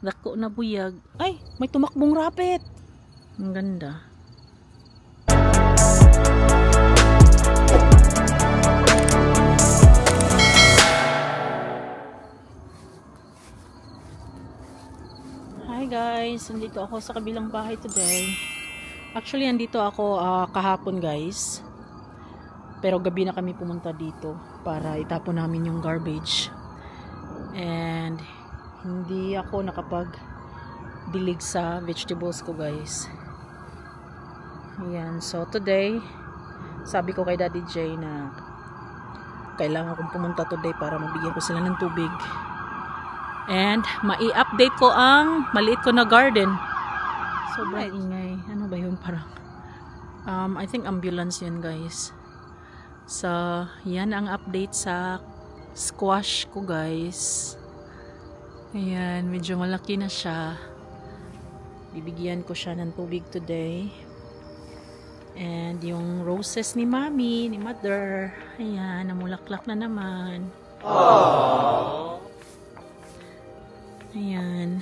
Dako na buyag. Ay, may tumakbong rapit. Ang ganda. Hi guys, nandito ako sa kabilang bahay today. Actually, nandito ako kahapon guys. Pero gabi na kami pumunta dito para itapon namin yung garbage. And hindi ako nakapag-dilig sa vegetables ko guys. Ayan, so today sabi ko kay Daddy J na kailangan kong pumunta today para mabigyan ko sila ng tubig and mai-update ko ang maliit ko na garden. Sobrang ingay. Ano ba yun? Parang I think ambulance yun guys. So yan ang update sa squash ko guys. Ayan, medyo malaki na siya. Bibigyan ko siya ng tubig today. And yung roses ni Mommy, ni Mother, ayan, namulaklak na naman. Aww. Ayan.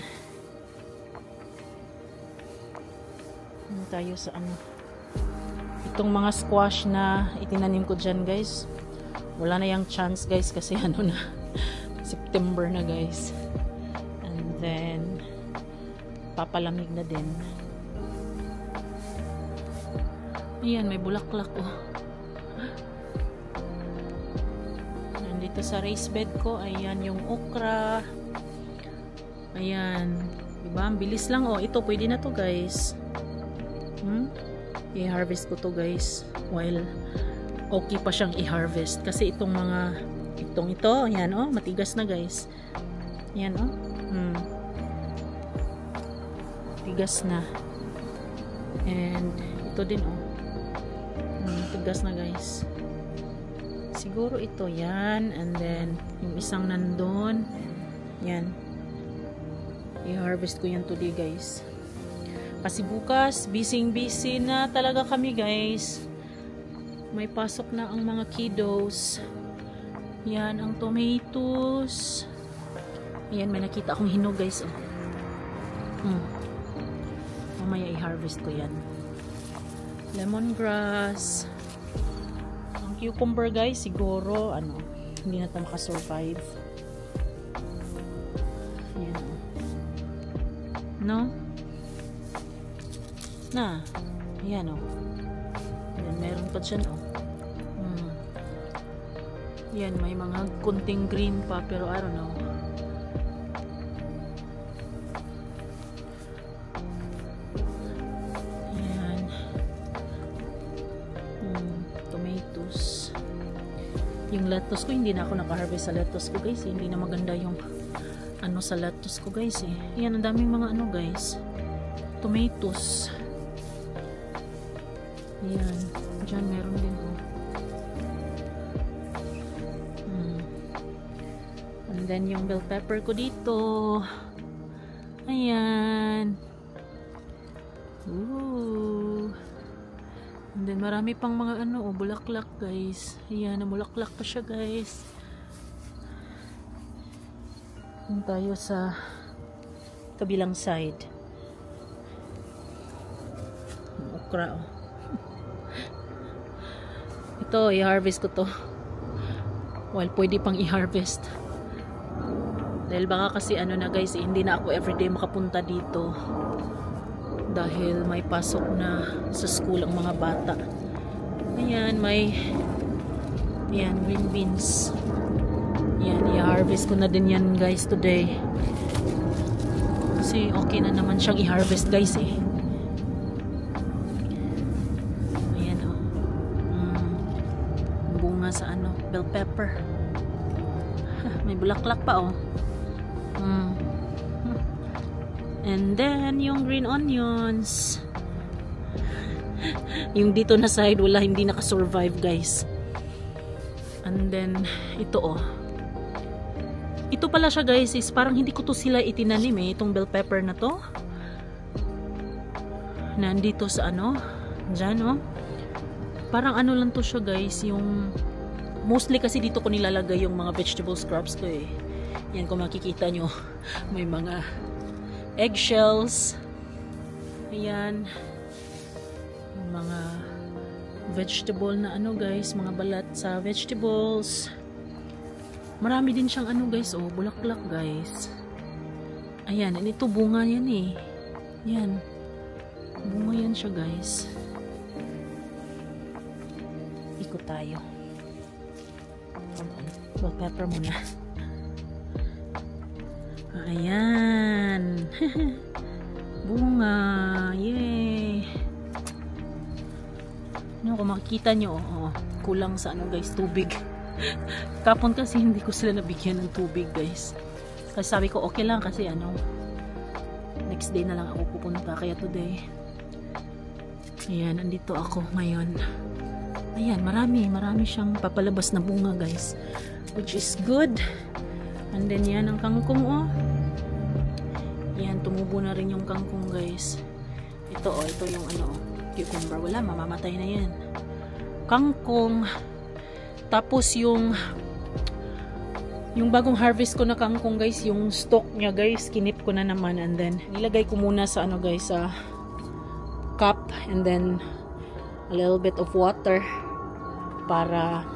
Ano tayo sa ano? Itong mga squash na itinanim ko dyan guys. Wala na yung chance guys kasi ano na, September na guys. And then papalamig na din. Ayan, may bulaklak oh. Nandito sa raised bed ko, ayan yung okra. Ayan, diba? Ang bilis lang oh. Ito, pwede na to guys. I-harvest ko to guys. While okay pa siyang i-harvest. Kasi itong mga, ito, ayan oh, matigas na guys. Ayan oh. Tigas na. And ito din oh. Tigas na guys. Siguro ito yan. And then yung isang nandun. Yan. I-harvest ko yan today guys. Kasi bukas busy na talaga kami guys. May pasok na ang mga kiddos. Yan ang tomatoes. Yan, may nakita akong hinog guys oh. Mamaya i-harvest ko yan. Lemongrass. Ang cucumber guys, siguro ano, hindi na tayo makasurvive. Yan. No? Na. Ayan o. Yan, meron pa dyan o. Yan, may mga kunting green pa pero I don't know. Yung lettuce ko, hindi na ako naka-harvest sa lettuce ko guys. Hindi na maganda yung ano sa lettuce ko guys eh. Yan, ang daming mga ano guys. Tomatoes. Yan. Diyan meron din oh. And then yung bell pepper ko dito. Ayan. Ooh. And then marami pang mga ano, oh, bulaklak guys. Ayan, namulaklak pa siya guys. Doon tayo sa kabilang side. Okra oh. Ito, i-harvest ko to. Well, pwede pang i-harvest. Dahil baka kasi ano na guys, hindi na ako everyday makapunta dito. Dahil may pasok na sa school ang mga bata. Ayan, may ayan, green beans. Ayan, i-harvest ko na din yan guys today. Kasi okay na naman siyang i-harvest guys eh. Ayan oh. Bunga sa ano, bell pepper. May bulaklak pa oh. And then, yung green onions. Yung dito na side, wala, hindi nakasurvive, guys. And then, ito, oh. Ito pala siya, guys, is parang hindi ko to sila itinanim, eh. Itong bell pepper na to. Nandito sa ano. Diyan, oh. Parang ano lang to siya, guys. Yung, mostly kasi dito ko nilalagay yung mga vegetable scraps ko, eh. Yan, kung makikita nyo, may mga eggshells. Ayan. Yung mga vegetable na ano guys, mga balat sa vegetables. Marami din siyang ano guys, oh, bulaklak guys. Ayan, ito bunga yan eh. Yan. Bunga yan siya guys. Ikot tayo. Bell pepper muna. Ayan. Bunga. Yay. No, kung makikita nyo, oh, kulang sa ano guys, tubig. Kapon kasi hindi ko sila nabigyan ng tubig guys. Kasi sabi ko okay lang kasi ano, next day na lang ako pupunta. Kaya today, ayan, andito ako ngayon. Ayan, marami siyang papalabas na bunga guys, which is good. And then yan ang kangkong, oh. Yan, tumubo na rin yung kangkong guys. Ito, oh, ito yung ano, cucumber. Wala, mamamatay na yan. Kangkong. Tapos yung bagong harvest ko na kangkong guys, yung stalk niya guys, kinip ko na naman. And then nilagay ko muna sa ano guys, sa cup, and then a little bit of water para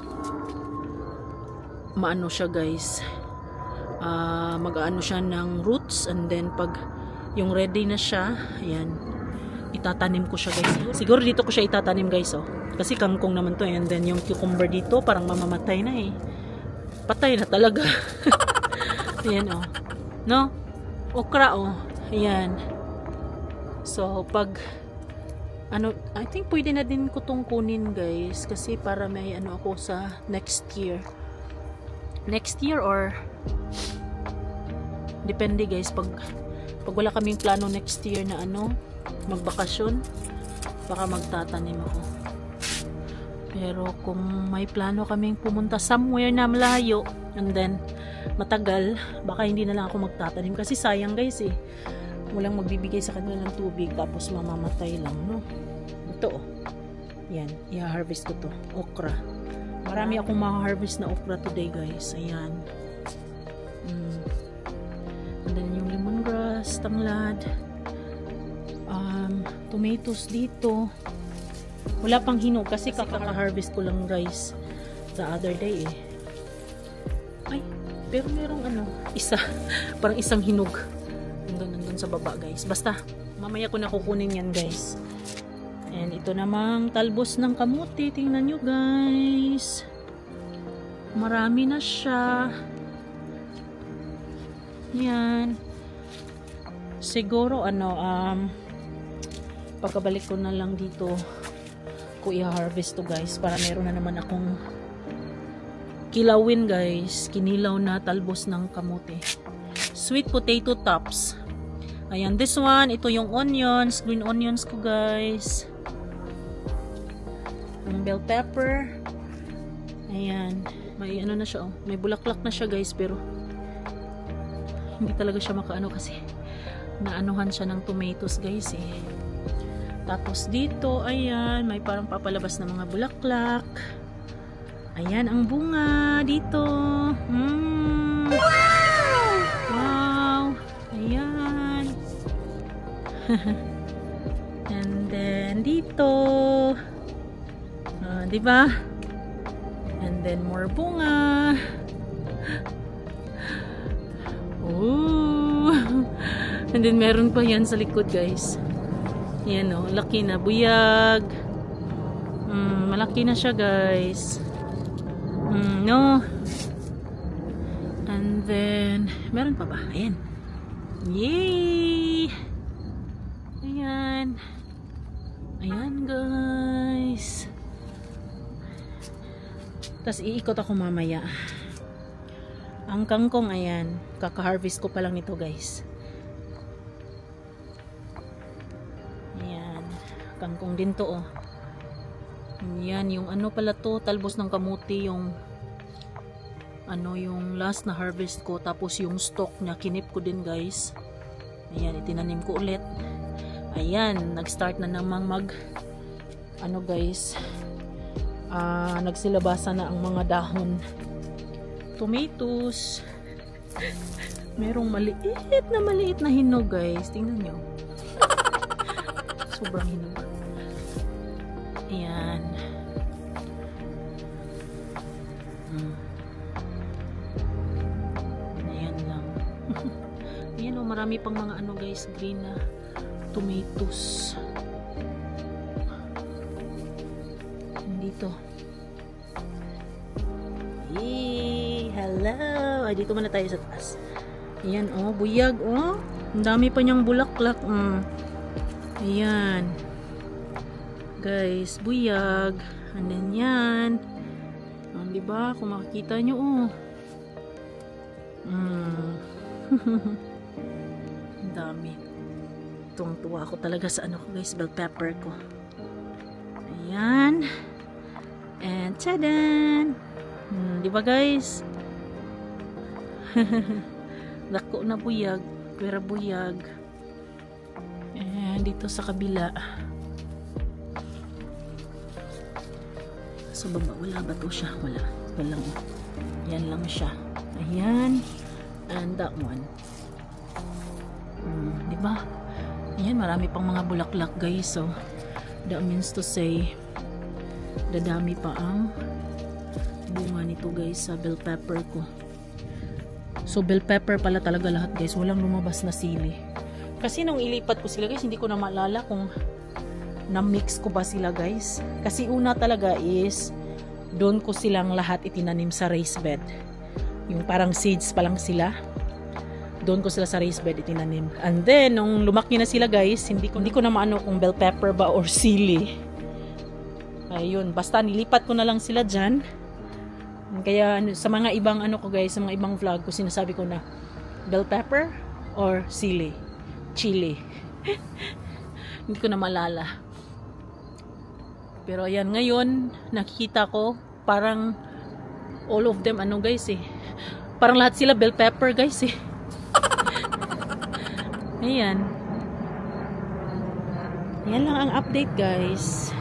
maano siya guys, mag-aano siya ng roots. And then pag yung ready na siya, ayan, itatanim ko siya guys. Siguro dito ko siya itatanim guys, oh. Kasi kangkong naman to, and then yung cucumber dito parang mamamatay na eh. Patay na talaga. Ayan, oh. No? Okra, oh. Ayan. So, pag ano, I think pwede na din ko tong kunin guys, kasi para may ano ako sa next year. Next year or depende guys, pag wala kaming plano next year na ano, magbakasyon, baka magtatanim ako. Pero kung may plano kaming pumunta somewhere na malayo, and then matagal, baka hindi na lang ako magtatanim kasi sayang guys eh. Walang magbibigay sa kanila ng tubig tapos mamamatay lang, no? Ito, oh. Yan, i-harvest ko to. Okra. Marami akong ma-harvest na okra today guys. Ayan. And then yung lemongrass, tanglad. Tomatoes dito. Wala pang hinog kasi kaka-harvest ko lang guys the other day eh. Ay, pero merong ano, isa, parang isang hinog nandun sa baba guys. Basta mamaya ko na kukunin yan guys. And ito namang talbos ng kamuti, tingnan nyo guys, marami na siya. Yan, siguro ano, pagkabalik ko na lang dito ko i-harvest to guys, para meron na naman akong kilawin guys, kinilaw na talbos ng kamote. Sweet potato tops. Ayan, this one, ito yung onions, green onions ko guys. Ang bell pepper. Ayan, may ano na siya, oh. May bulaklak na siya guys, pero hindi talaga siya makaano kasi naanuhan siya ng tomatoes guys eh. Tapos dito, ayan, may parang papalabas na mga bulaklak. Ayan ang bunga dito. Wow! Wow! Ayan. And then dito, diba? And then more bunga. Ooh! And then meron pa yan sa likod guys. Yan o, laki na, buyag. Malaki na siya guys. No. And then meron pa ba? Ayan. Yay! Ayan. Ayan guys. Tapos iikot ako mamaya. Ang kangkong, ayan, kaka-harvest ko pa lang nito guys. Kangkong din to, oh. Yan, yung ano pala to, talbos ng kamuti, yung ano, yung last na harvest ko. Tapos yung stalk niya, kinip ko din guys. Ayan, itinanim ko ulit. Ayan, nag-start na namang ano guys, nagsilabasa na ang mga dahon. Tomatoes. Merong maliit na hinog guys. Tingnan nyo. Sobrang hinog. Ayan. Ayan lang. Ayan o, marami pang mga ano guys, green na tomatoes. Dito. Hello! Ay, dito muna tayo sa taas. Ayan o, buyag o. Ang dami pa niyang bulaklak. Ayan. Guys, buyag. And then yan. Diba? Kung makikita nyo o. Ang dami. Tuwang-tuwa ako talaga sa ano ko guys, bell pepper ko. Ayan. And tadan! Diba guys? Dako na buyag. Pera buyag. And dito sa kabila. Sa baba, wala ba to siya? Wala. Walang. Yan lang siya. Ayan. And that one. Diba? Ayan, marami pang mga bulaklak guys. So, that means to say, dadami pa ang bunga nito guys sa bell pepper ko. So, bell pepper pala talaga lahat guys. Walang lumabas na sili. Kasi nung ilipat ko sila guys, hindi ko na maalala kung na-mix ko ba sila guys. Kasi una talaga is, doon ko silang lahat itinanim sa raised bed. Yung parang seeds pa lang sila. Doon ko sila sa raised bed itinanim. And then, nung lumaki na sila guys, hindi ko na maano kung bell pepper ba or sili. Ayun, basta nilipat ko na lang sila dyan. Kaya sa mga ibang ano ko guys, sa mga ibang vlog ko, sinasabi ko na bell pepper or sili, chili. Hindi ko na malala. Pero ayan, ngayon nakikita ko parang all of them ano guys eh. Parang lahat sila bell pepper guys eh. Ayan. Yan lang ang update guys.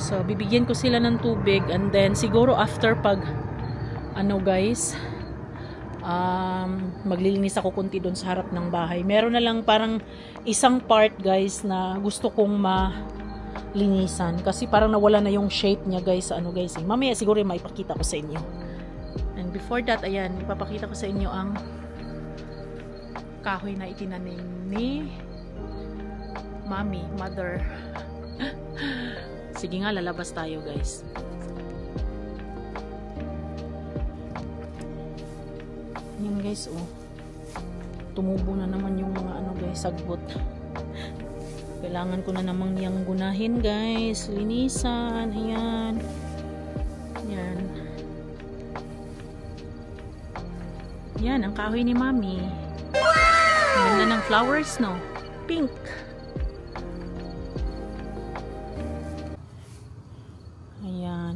So, bibigyan ko sila ng tubig and then siguro after pag ano guys, maglilinis ako kunti doon sa harap ng bahay. Meron na lang parang isang part guys na gusto kong malinisan kasi parang nawala na yung shape niya guys sa ano guys. Mamaya siguro maipakita ko sa inyo. And before that, ayan, ipapakita ko sa inyo ang kahoy na itinanim ni mother. Sige nga, lalabas tayo guys. Yan guys, oh. Tumubo na naman yung mga ano guys, sagbot. Kailangan ko na namang yang gunahin guys. Linisan, ayan. Yan. Yan, ang kahoy ni mami. Ganda ng flowers, no? Pink.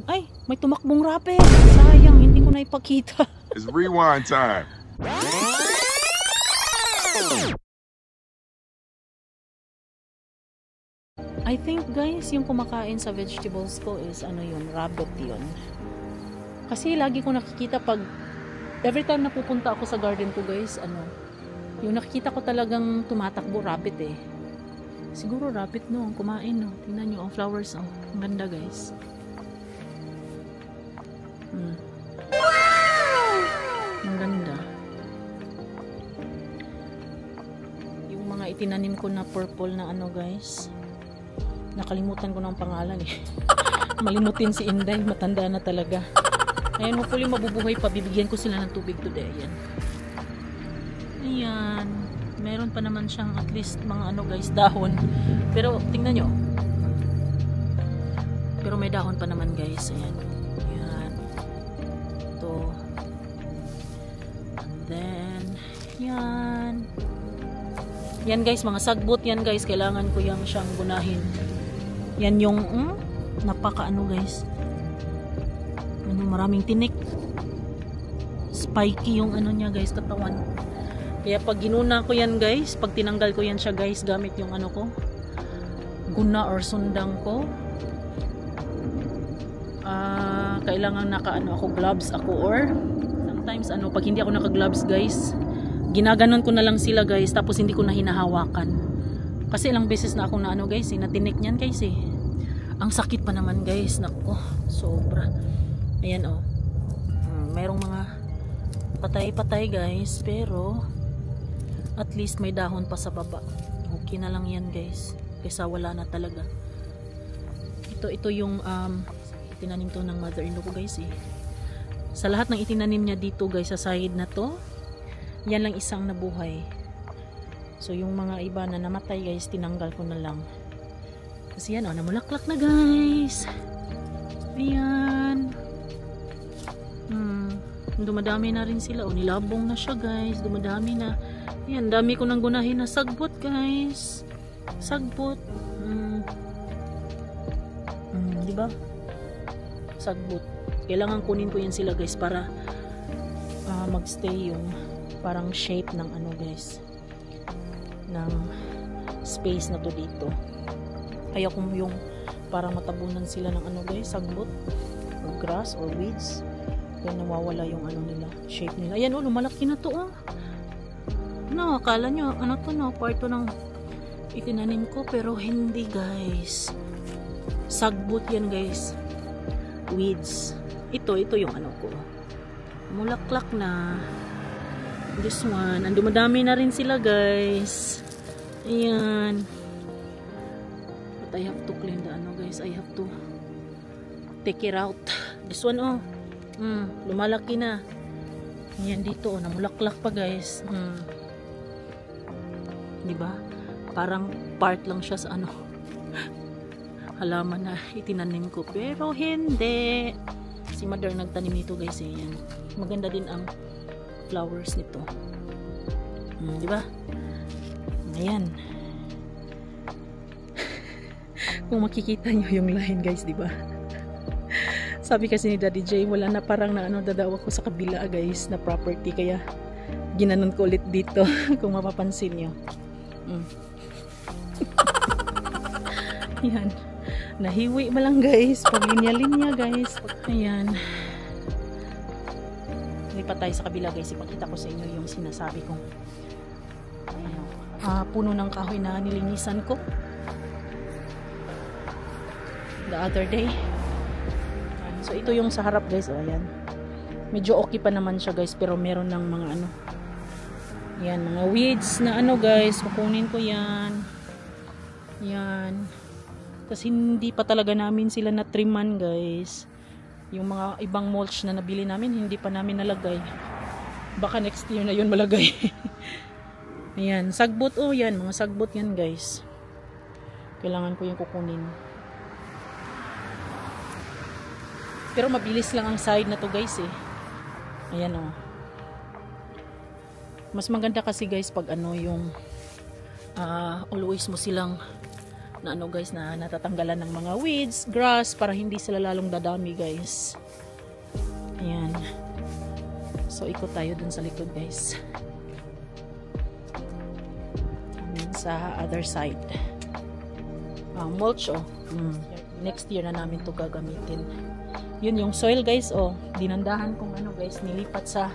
Ay, may tumakbong rabbit. Sayang, hindi ko na ipakita. It's rewind time. I think guys, yung kumakain sa vegetables ko is ano yun, rabbit yun. Kasi lagi ko nakikita pag every time napupunta ako sa garden ko guys, ano, yung nakikita ko talagang tumatakbo rabbit eh. Siguro rabbit no, ang kumain no. Tingnan nyo ang flowers oh. Ang ganda guys. Ang ganda. Yung mga itinanim ko na purple na ano guys, nakalimutan ko ng pangalan eh. Malimutin si Inday, matanda na talaga. Ayan, hopefully mabubuhay pa. Bibigyan ko sila ng tubig today. Ayan. Ayan. Meron pa naman siyang at least mga ano guys, dahon. Pero tingnan nyo. Pero may dahon pa naman guys. Ayan. Then, yan. Yan guys, mga sagbot yan guys. Kailangan ko yung siyang gunahin. Yan yung, napaka ano guys. Ano, maraming tinik. Spiky yung ano niya guys, katawan. Kaya pag ginuna ko yan guys, pag tinanggal ko yan siya guys, gamit yung ano ko, guna or sundang ko. Kailangan naka ano ako, gloves ako or sometimes ano, pag hindi ako naka-gloves guys, ginaganon ko na lang sila guys, tapos hindi ko na hinahawakan. Kasi ilang beses na ako na ano guys, natinik niyan guys eh. Ang sakit pa naman guys, nako, sobra. Ayan oh. Merong mga patay-patay guys, pero at least may dahon pa sa baba. Okay na lang yan guys, kaysa wala na talaga. Ito yung itinanim to ng mother-in-law ko guys eh. Sa lahat ng itinanim niya dito guys, sa side na to, yan lang isang nabuhay. So yung mga iba na namatay guys, tinanggal ko na lang. Kasi yan, namulaklak na guys. Ayan. Dumadami na rin sila. Nilabong na siya guys. Dumadami na. Ayan, dami ko nang gunahin na sagbot guys. Sagbot. Diba? Sagbot. Kailangan kunin ko yan sila guys para magstay yung parang shape ng ano guys. Ng space na to dito. Kaya kung yung parang matabunan sila ng ano guys, sagbot or grass or weeds, kaya nawawala yung ano nila, shape nila. Ayan lumalaki na to no, akala nyo ano to no, part to ng itinanim ko, pero hindi guys, sagbot yan guys, weeds. Ito yung ano ko, mulaklak na. This one, dumadami na rin sila guys. Ayan. I have to clean the ano guys, I have to take it out. This one lumalaki na. Yan dito namulaklak pa guys. Diba? Parang part lang siya sa ano halaman na itinanim ko, pero hindi. Si mother nagtanim nito guys eh. Yan. Maganda din ang flowers nito. Diba? Ayan. Kung makikita nyo yung line guys, diba? Sabi kasi ni Daddy J, wala na, parang na dadaw ako sa kabila guys na property, kaya ginanon ko ulit dito. Kung mapapansin nyo. Yan, nahiwi mo lang guys, pag linya-linya guys. Ayan, lipat tayo sa kabila guys, ipakita ko sa inyo yung sinasabi kong puno ng kahoy na nilinisan ko the other day. So ito yung sa harap guys, ayan, medyo okay pa naman siya guys, pero meron ng mga ano, yan, mga weeds na ano guys, kukunin ko yan. Yan, kasi hindi pa talaga namin sila na triman guys. Yung mga ibang mulch na nabili namin, hindi pa namin nalagay, baka next year na yun malagay. Ayan, sagbot yan, mga sagbot yan guys, kailangan ko yung kukunin. Pero mabilis lang ang side na to guys eh. Ayan mas maganda kasi guys pag ano yung always mo silang na ano guys, na natatanggalan ng mga weeds, grass, para hindi sila lalong dadami guys. Ayan. So ikot tayo dun sa likod guys. And sa other side. Mulch next year na namin to gagamitin. Yun yung soil guys, dinandahan kong ano guys, nilipat sa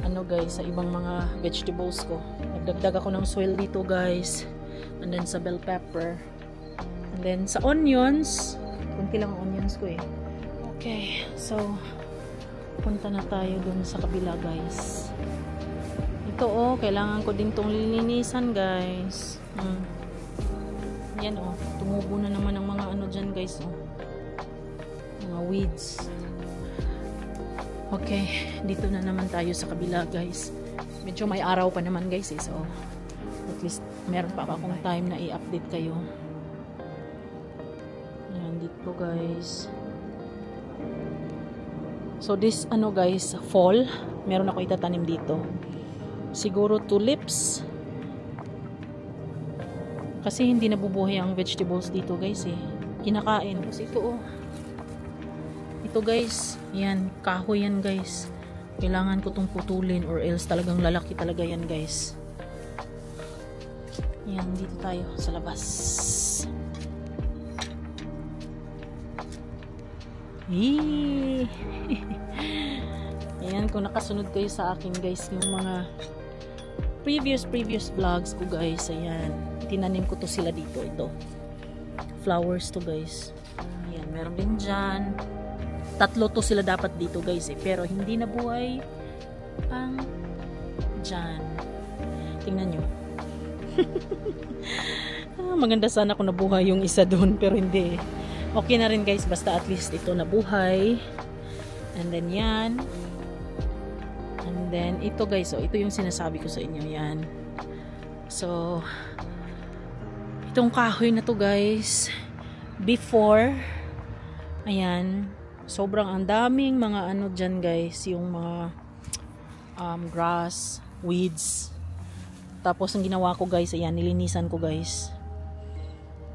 ano guys, sa ibang mga vegetables ko. Nagdagdag ako ng soil dito guys, and then sa bell pepper, and then sa onions, kunti lang ang onions ko eh. Okay, so punta na tayo dun sa kabila guys. Ito kailangan ko din tong lilinisan guys. Yan tumubo na naman ang mga ano dyan guys mga weeds. Okay, dito na naman tayo sa kabila guys. Medyo may araw pa naman guys so at least meron pa akong time na i-update kayo. Ayan dito guys. So this ano guys, fall, meron ako itatanim dito. Siguro tulips. Kasi hindi nabubuhay ang vegetables dito guys kinakain. Kasi ito guys, yan, kahoy yan guys. Kailangan ko itong putulin or else talagang lalaki talaga yan guys. Yan, dito tayo sa labas. Ayan, kung nakasunod kayo sa akin guys, yung mga previous vlogs ko guys, ayan, tinanim ko to sila dito, ito flowers to guys, ayan, meron din dyan, 3 to sila dapat dito guys pero hindi nabuhay ang dyan, tingnan nyo. Maganda sana kung nabuhay yung isa doon pero hindi, okay na rin guys, basta at least ito nabuhay. And then yan, and then ito guys, so ito yung sinasabi ko sa inyo, yan. So itong kahoy na to guys, before, ayan, sobrang ang daming mga ano dyan guys, yung mga grass, weeds. Tapos ang ginawa ko guys, ayan, nilinisan ko guys,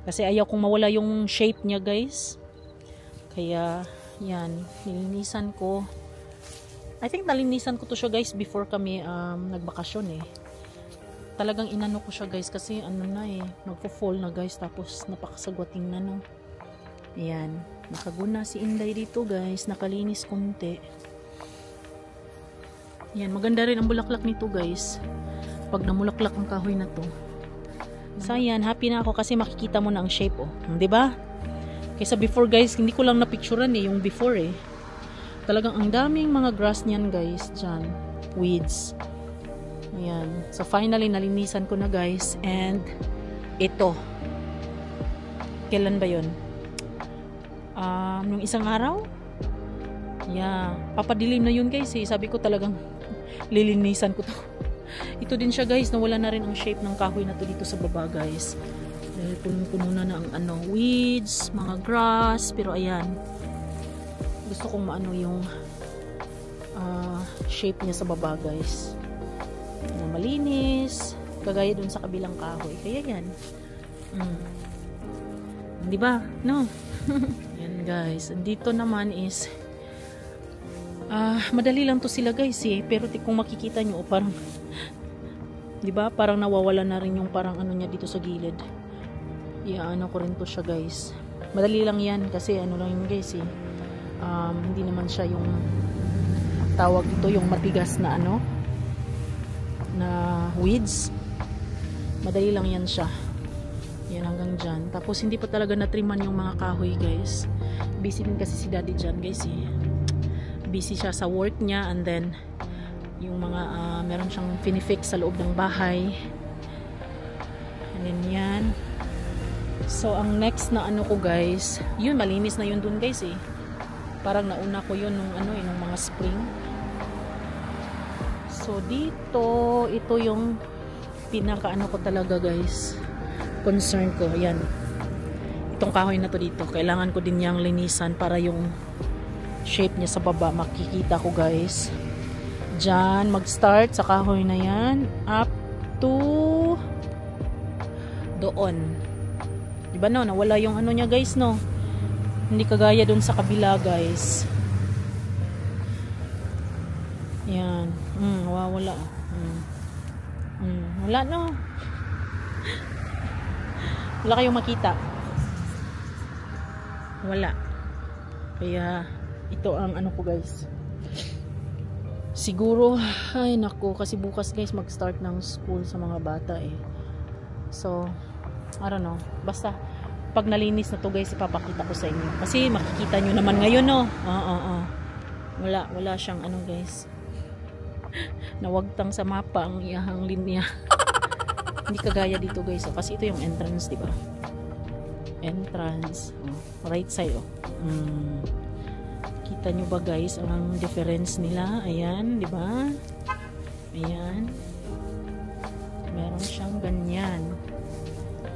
kasi ayaw kong mawala yung shape niya guys, kaya yan, nilinisan ko. I think nalinisan ko to siya guys before kami nagbakasyon eh. Talagang inano ko siya guys kasi ano na eh, magfo-fall na guys, tapos napakasagwating na no. Ayan, nakaguna si Inday dito guys, nakalinis konti. Yan, maganda rin ang bulaklak nito guys, pag namulaklak ang kahoy na to. So yan, happy na ako kasi makikita mo na ang shape oh, di ba? Kaysa before guys, hindi ko lang napicturean eh, yung before eh. Talagang ang daming mga grass niyan guys, dyan. Weeds. Ayan. So finally, nalinisan ko na guys. And, ito. Kailan ba yun? Yung isang araw? Yeah. Papadilim na yun guys eh. Sabi ko talagang, lilinisan ko to. Ito din siya guys, nawala na rin ang shape ng kahoy na to dito sa baba guys. Dahil puno na ang ano, weeds, mga grass, pero ayan, gusto kong maano yung shape niya sa baba guys, na malinis, kagaya dun sa kabilang kahoy, kaya yan, di ba? No? Yan guys, dito naman is madali lang to sila guys eh, pero kung makikita nyo, parang di ba, parang nawawala na rin yung parang ano niya dito sa gilid. Ano ko rin to siya guys, madali lang yan kasi ano lang yun guys eh, hindi naman siya yung tawag ito, yung matigas na ano na weeds, madali lang yan siya, yan hanggang dyan. Tapos hindi pa talaga natriman yung mga kahoy guys, busy din kasi si daddy dyan guys eh, busy siya sa work niya, and then yung mga meron siyang finifix sa loob ng bahay, and then yan. So, ang next na ano ko guys, yun, malinis na yun dun guys eh. Parang nauna ko yun nung ano eh, nung mga spring. So, dito, ito yung pinaka ano ko talaga guys, concern ko. Ayan. Itong kahoy na to dito, kailangan ko din niyang linisan para yung shape niya sa baba makikita ko guys. Diyan, mag-start sa kahoy na yan, up to doon. Diba no, nawala yung ano niya guys no, hindi kagaya dun sa kabila guys. Yan, wala. Wala no, wala kayong makita, wala. Kaya ito ang ano ko guys, siguro, ay nako, kasi bukas guys mag-start ng school sa mga bata eh. So I don't know, basta pag nalinis na to guys, ipapakita ko sa inyo kasi makikita nyo naman ngayon no. Wala siyang ano guys, nawagtang sa mapa ang iyahang linya. Hindi kagaya dito guys kasi ito yung entrance, diba? Entrance, right side kita nyo ba guys ang difference nila? Ayan, diba? Ayan, meron siyang ganyan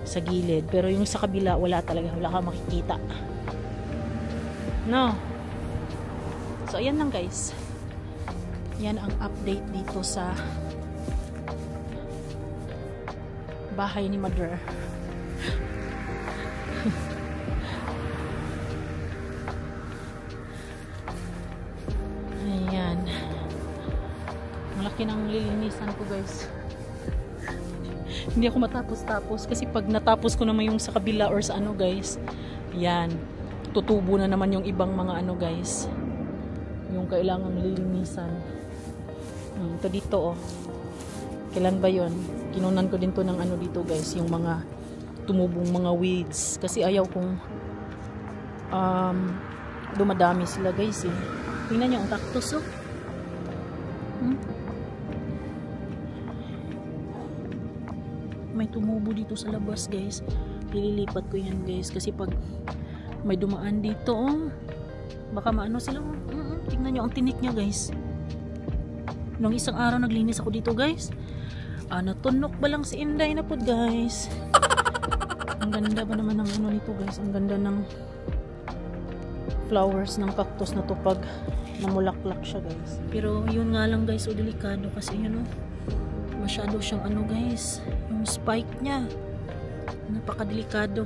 sa gilid, pero yung sa kabila wala talaga, wala kang makikita no. So ayan lang guys, yan ang update dito sa bahay ni Mother. Ayan, malaki ng lilinisan ko guys. Hindi ako matapos-tapos kasi pag natapos ko naman yung sa kabila or sa ano guys, yan, tutubo na naman yung ibang mga ano guys, yung kailangang lilinisan. Ito dito oh, Kailan ba yon? Kinunan ko din to ng ano dito guys, yung mga tumubong mga weeds. Kasi ayaw kong dumadami sila guys eh. Tingnan nyo ang cactus oh. May tumubo dito sa labas guys. Ililipat ko yan guys. Kasi pag may dumaan dito oh, baka maano sila oh. Tingnan nyo ang tinik niya guys. Nung isang araw naglinis ako dito guys. Natunok ba lang si Inday na po guys. Ang ganda ba naman ng ano nito guys. Ang ganda ng flowers ng cactus na to pag namulaklak siya guys. Pero yun nga lang guys, so delikado kasi yun oh, masyado siyang ano guys, yung spike niya napakadelikado.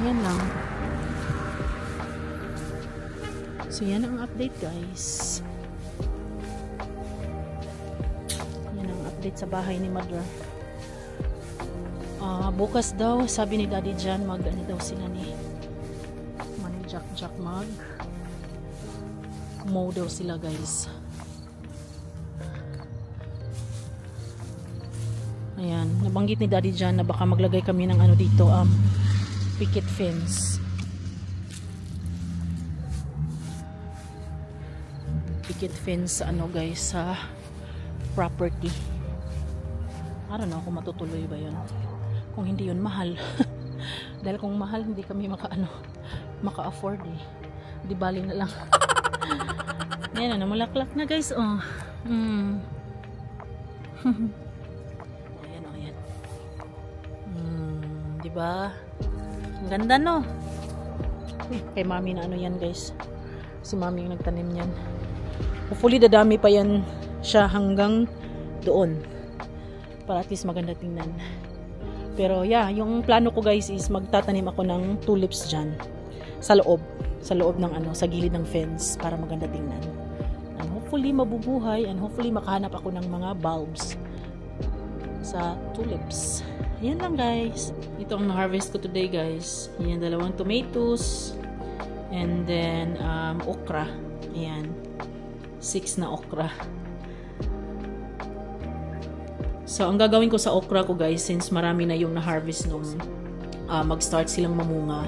Ayan lang. So yan ang update guys. Yan ang update sa bahay ni Mother. Bukas daw sabi ni Daddy Jan mag ano daw sila ni Jack mag mow daw sila guys. Ayan, nabanggit ni Daddy Jan na baka maglagay kami ng ano dito, picket fence. Picket fence ano guys sa property. I don't know kung matutuloy ba yun. Kung hindi yun mahal. Dahil kung mahal hindi kami maka-afford eh. Di bali na lang. Yan na, namulaklak na guys oh. Ayan oh, yan. Di ba? Ang ganda no. Kay mami na ano yan guys. Si mami yung nagtanim niyan. Hopefully dadami pa yan siya hanggang doon. Para at least maganda tingnan. Pero yeah, yung plano ko guys is magtatanim ako ng tulips dyan. Sa loob ng ano, sa gilid ng fence para maganda tingnan. And hopefully mabubuhay and hopefully makahanap ako ng mga bulbs sa tulips. Ayan lang guys. Ito ang na-harvest ko today guys. Ayan, 2 tomatoes and then okra. Ayan. 6 na okra. So, ang gagawin ko sa okra ko guys, since marami na yung na-harvest nung mag-start silang mamunga,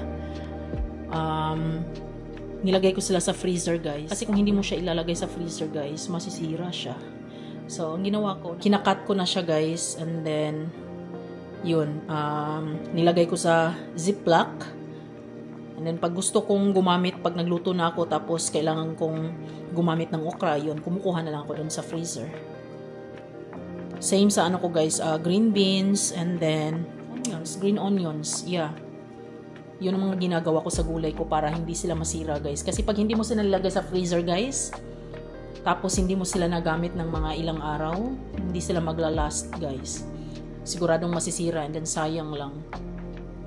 nilagay ko sila sa freezer guys. Kasi kung hindi mo siya ilalagay sa freezer guys, masisira siya. So, ang ginawa ko, kinakat ko na siya guys, and then, yun, nilagay ko sa ziplock. And then, pag gusto kong gumamit, pag nagluto na ako, tapos kailangan kong gumamit ng okra, yun, kumukuha na lang ako dun sa freezer. Same sa ano ko guys, green beans and then onions, green onions. Yeah. Yun ang mga ginagawa ko sa gulay ko para hindi sila masira guys. Kasi pag hindi mo sila nilagay sa freezer guys, tapos hindi mo sila nagamit ng mga ilang araw, hindi sila maglalast guys. Siguradong masisira and then sayang lang.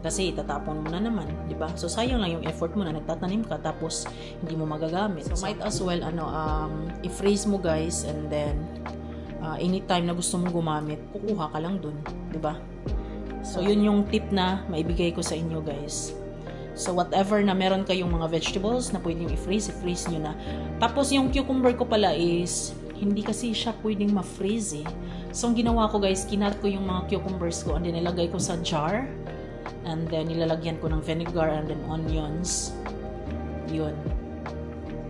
Kasi itatapon mo na naman, di ba? So sayang lang yung effort mo na nagtatanim ka tapos hindi mo magagamit. So might as well i-freeze mo guys and then anytime na gusto mong gumamit, kukuha ka lang dun, di ba? So, yun yung tip na maibigay ko sa inyo, guys. So, whatever na meron kayong mga vegetables na pwedeng i-freeze nyo na. Tapos, yung cucumber ko pala is, hindi kasi siya pwedeng ma-freeze eh. So, ang ginawa ko, guys, kinat ko yung mga cucumbers ko and then nilagay ko sa jar. And then, nilalagyan ko ng vinegar and then onions. Yun.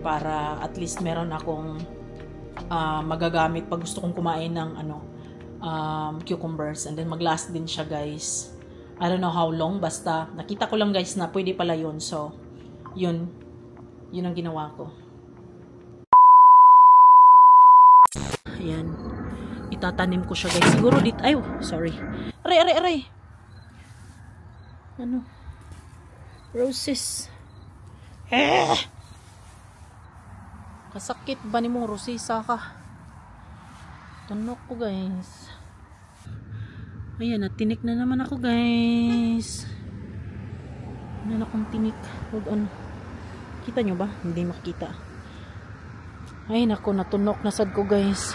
Para at least meron akong magagamit pag gusto kong kumain ng cucumbers and then maglast din siya guys. I don't know how long, basta nakita ko lang guys na pwede pala yun. So yun ang ginawa ko. Ayan, itatanim ko siya guys siguro dito. Ay, sorry, aray ano, roses. Kasakit ba ni mong rosisa ka? Tunok ko guys. Ayan, natinik na naman ako guys. Ano akong tinik? Hold on. Kita nyo ba? Hindi makita. Ay nako, natunok na sad ko guys.